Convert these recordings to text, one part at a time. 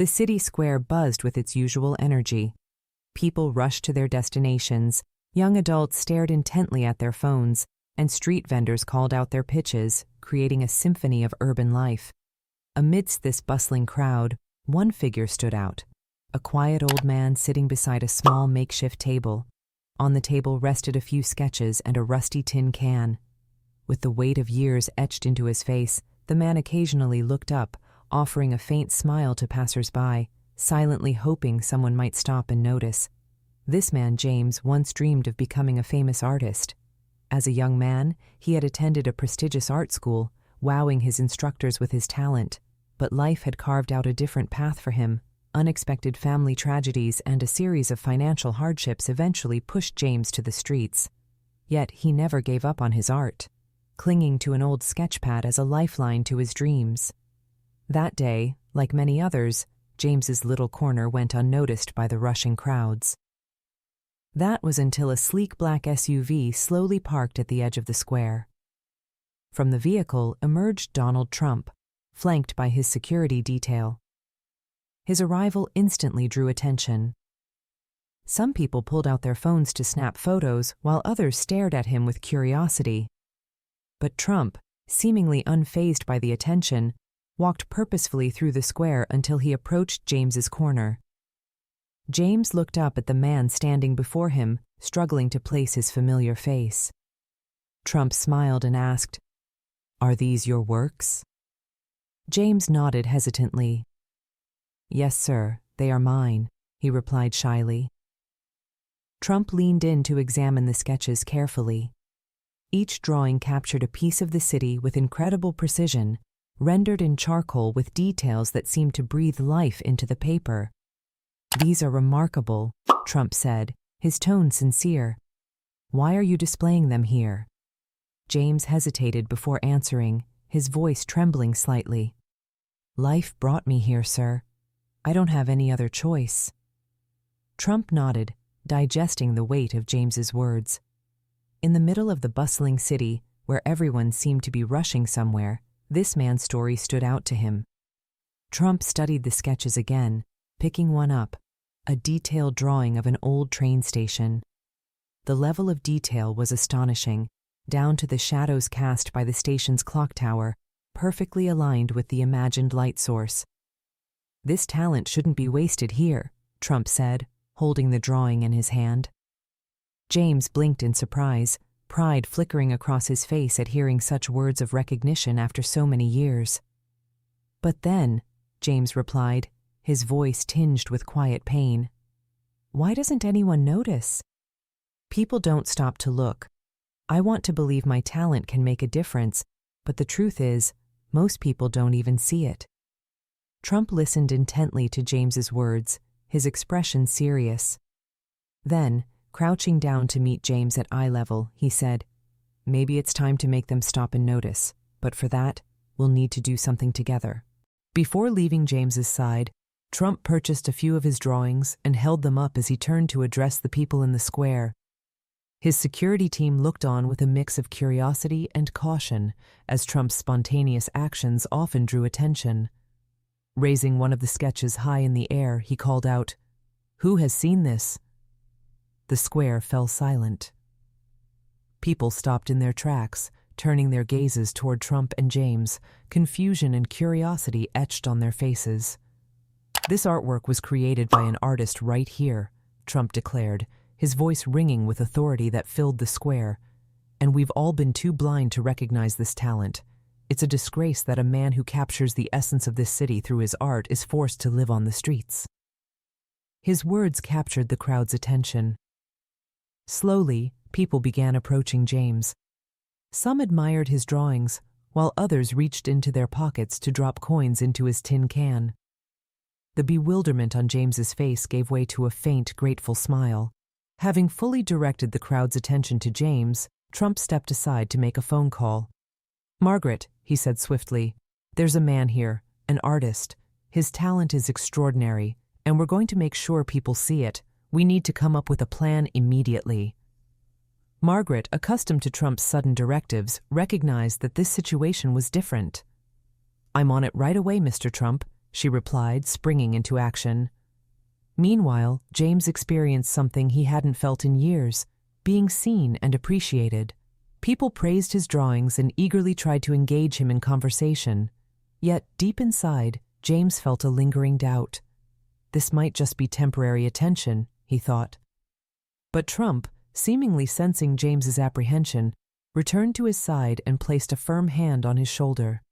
The city square buzzed with its usual energy. People rushed to their destinations, young adults stared intently at their phones, and street vendors called out their pitches, creating a symphony of urban life. Amidst this bustling crowd, one figure stood out, a quiet old man sitting beside a small makeshift table. On the table rested a few sketches and a rusty tin can. With the weight of years etched into his face, the man occasionally looked up, offering a faint smile to passers-by, silently hoping someone might stop and notice. This man, James, once dreamed of becoming a famous artist. As a young man, he had attended a prestigious art school, wowing his instructors with his talent. But life had carved out a different path for him. Unexpected family tragedies and a series of financial hardships eventually pushed James to the streets. Yet he never gave up on his art, clinging to an old sketchpad as a lifeline to his dreams. That day, like many others, James's little corner went unnoticed by the rushing crowds. That was until a sleek black SUV slowly parked at the edge of the square. From the vehicle emerged Donald Trump, flanked by his security detail. His arrival instantly drew attention. Some people pulled out their phones to snap photos, while others stared at him with curiosity. But Trump, seemingly unfazed by the attention, walked purposefully through the square until he approached James's corner. James looked up at the man standing before him, struggling to place his familiar face. Trump smiled and asked, "Are these your works?" James nodded hesitantly. "Yes, sir, they are mine," he replied shyly. Trump leaned in to examine the sketches carefully. Each drawing captured a piece of the city with incredible precision, rendered in charcoal with details that seemed to breathe life into the paper. "These are remarkable," Trump said, his tone sincere. "Why are you displaying them here?" James hesitated before answering, his voice trembling slightly. "Life brought me here, sir. I don't have any other choice." Trump nodded, digesting the weight of James's words. In the middle of the bustling city, where everyone seemed to be rushing somewhere, this man's story stood out to him. Trump studied the sketches again, picking one up, a detailed drawing of an old train station. The level of detail was astonishing, down to the shadows cast by the station's clock tower, perfectly aligned with the imagined light source. "This talent shouldn't be wasted here," Trump said, holding the drawing in his hand. James blinked in surprise, pride flickering across his face at hearing such words of recognition after so many years. "But then," James replied, his voice tinged with quiet pain, "why doesn't anyone notice? People don't stop to look. I want to believe my talent can make a difference, but the truth is, most people don't even see it." Trump listened intently to James's words, his expression serious. Then, crouching down to meet James at eye level, he said, "Maybe it's time to make them stop and notice, but for that, we'll need to do something together." Before leaving James's side, Trump purchased a few of his drawings and held them up as he turned to address the people in the square. His security team looked on with a mix of curiosity and caution, as Trump's spontaneous actions often drew attention. Raising one of the sketches high in the air, he called out, "Who has seen this?" The square fell silent. People stopped in their tracks, turning their gazes toward Trump and James, confusion and curiosity etched on their faces. "This artwork was created by an artist right here," Trump declared, his voice ringing with authority that filled the square. "And we've all been too blind to recognize this talent. It's a disgrace that a man who captures the essence of this city through his art is forced to live on the streets." His words captured the crowd's attention. Slowly, people began approaching James. Some admired his drawings, while others reached into their pockets to drop coins into his tin can. The bewilderment on James's face gave way to a faint, grateful smile. Having fully directed the crowd's attention to James, Trump stepped aside to make a phone call. "Margaret," he said swiftly, "there's a man here, an artist. His talent is extraordinary, and we're going to make sure people see it. We need to come up with a plan immediately." Margaret, accustomed to Trump's sudden directives, recognized that this situation was different. "I'm on it right away, Mr. Trump. she replied, springing into action. Meanwhile, James experienced something he hadn't felt in years, being seen and appreciated. People praised his drawings and eagerly tried to engage him in conversation. Yet, deep inside, James felt a lingering doubt. This might just be temporary attention, he thought. But Trump, seemingly sensing James's apprehension, returned to his side and placed a firm hand on his shoulder.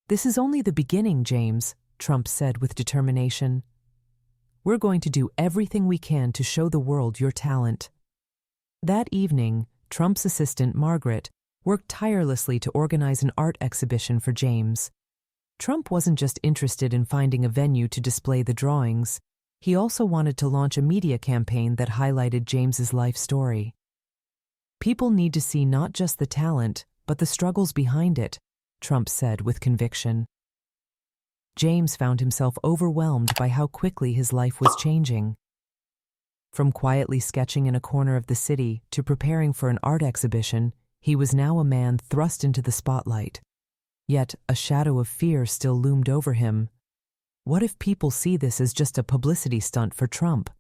"This is only the beginning, James," Trump said with determination. "We're going to do everything we can to show the world your talent." That evening, Trump's assistant, Margaret, worked tirelessly to organize an art exhibition for James. Trump wasn't just interested in finding a venue to display the drawings. He also wanted to launch a media campaign that highlighted James's life story. "People need to see not just the talent, but the struggles behind it," Trump said with conviction. James found himself overwhelmed by how quickly his life was changing. From quietly sketching in a corner of the city to preparing for an art exhibition, he was now a man thrust into the spotlight. Yet a shadow of fear still loomed over him. What if people see this as just a publicity stunt for Trump?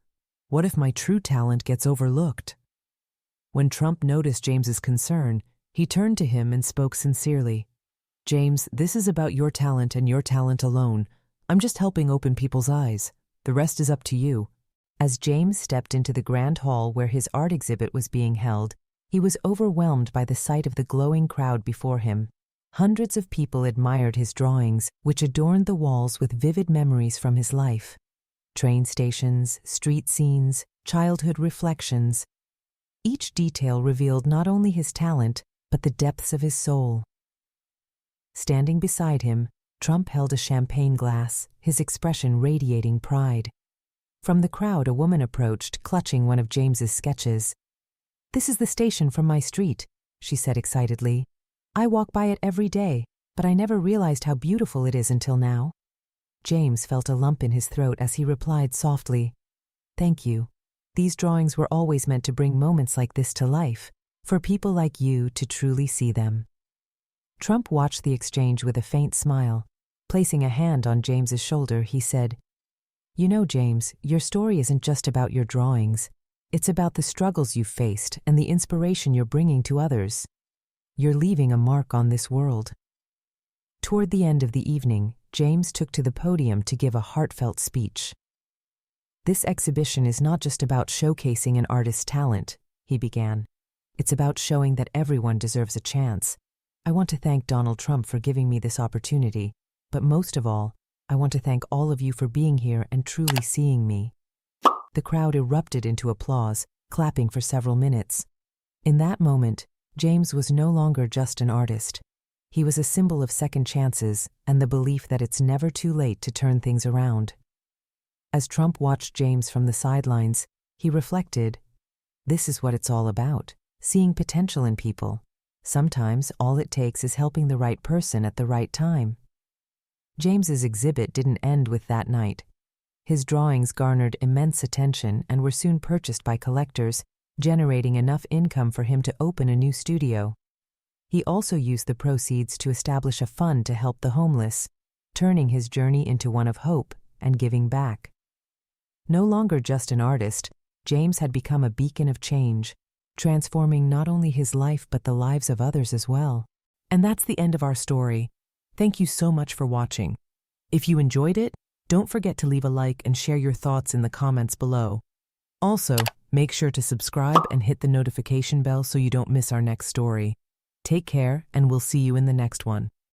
What if my true talent gets overlooked? When Trump noticed James's concern, he turned to him and spoke sincerely. "James, this is about your talent and your talent alone. I'm just helping open people's eyes. The rest is up to you." As James stepped into the grand hall where his art exhibit was being held, he was overwhelmed by the sight of the glowing crowd before him. Hundreds of people admired his drawings, which adorned the walls with vivid memories from his life. Train stations, street scenes, childhood reflections. Each detail revealed not only his talent, but the depths of his soul. Standing beside him, Trump held a champagne glass, his expression radiating pride. From the crowd, a woman approached, clutching one of James's sketches. "This is the station from my street," she said excitedly. "I walk by it every day, but I never realized how beautiful it is until now." James felt a lump in his throat as he replied softly, "Thank you. These drawings were always meant to bring moments like this to life, for people like you to truly see them." Trump watched the exchange with a faint smile. Placing a hand on James's shoulder, he said, "You know, James, your story isn't just about your drawings. It's about the struggles you've faced and the inspiration you're bringing to others. You're leaving a mark on this world." Toward the end of the evening, James took to the podium to give a heartfelt speech. "This exhibition is not just about showcasing an artist's talent," he began. "It's about showing that everyone deserves a chance. I want to thank Donald Trump for giving me this opportunity, but most of all, I want to thank all of you for being here and truly seeing me." The crowd erupted into applause, clapping for several minutes. In that moment, James was no longer just an artist. He was a symbol of second chances and the belief that it's never too late to turn things around. As Trump watched James from the sidelines, he reflected, "This is what it's all about, seeing potential in people. Sometimes all it takes is helping the right person at the right time." James's exhibit didn't end with that night. His drawings garnered immense attention and were soon purchased by collectors, generating enough income for him to open a new studio. He also used the proceeds to establish a fund to help the homeless, turning his journey into one of hope and giving back. No longer just an artist, James had become a beacon of change, transforming not only his life but the lives of others as well. And that's the end of our story. Thank you so much for watching. If you enjoyed it, don't forget to leave a like and share your thoughts in the comments below. Also, make sure to subscribe and hit the notification bell so you don't miss our next story. Take care, and we'll see you in the next one.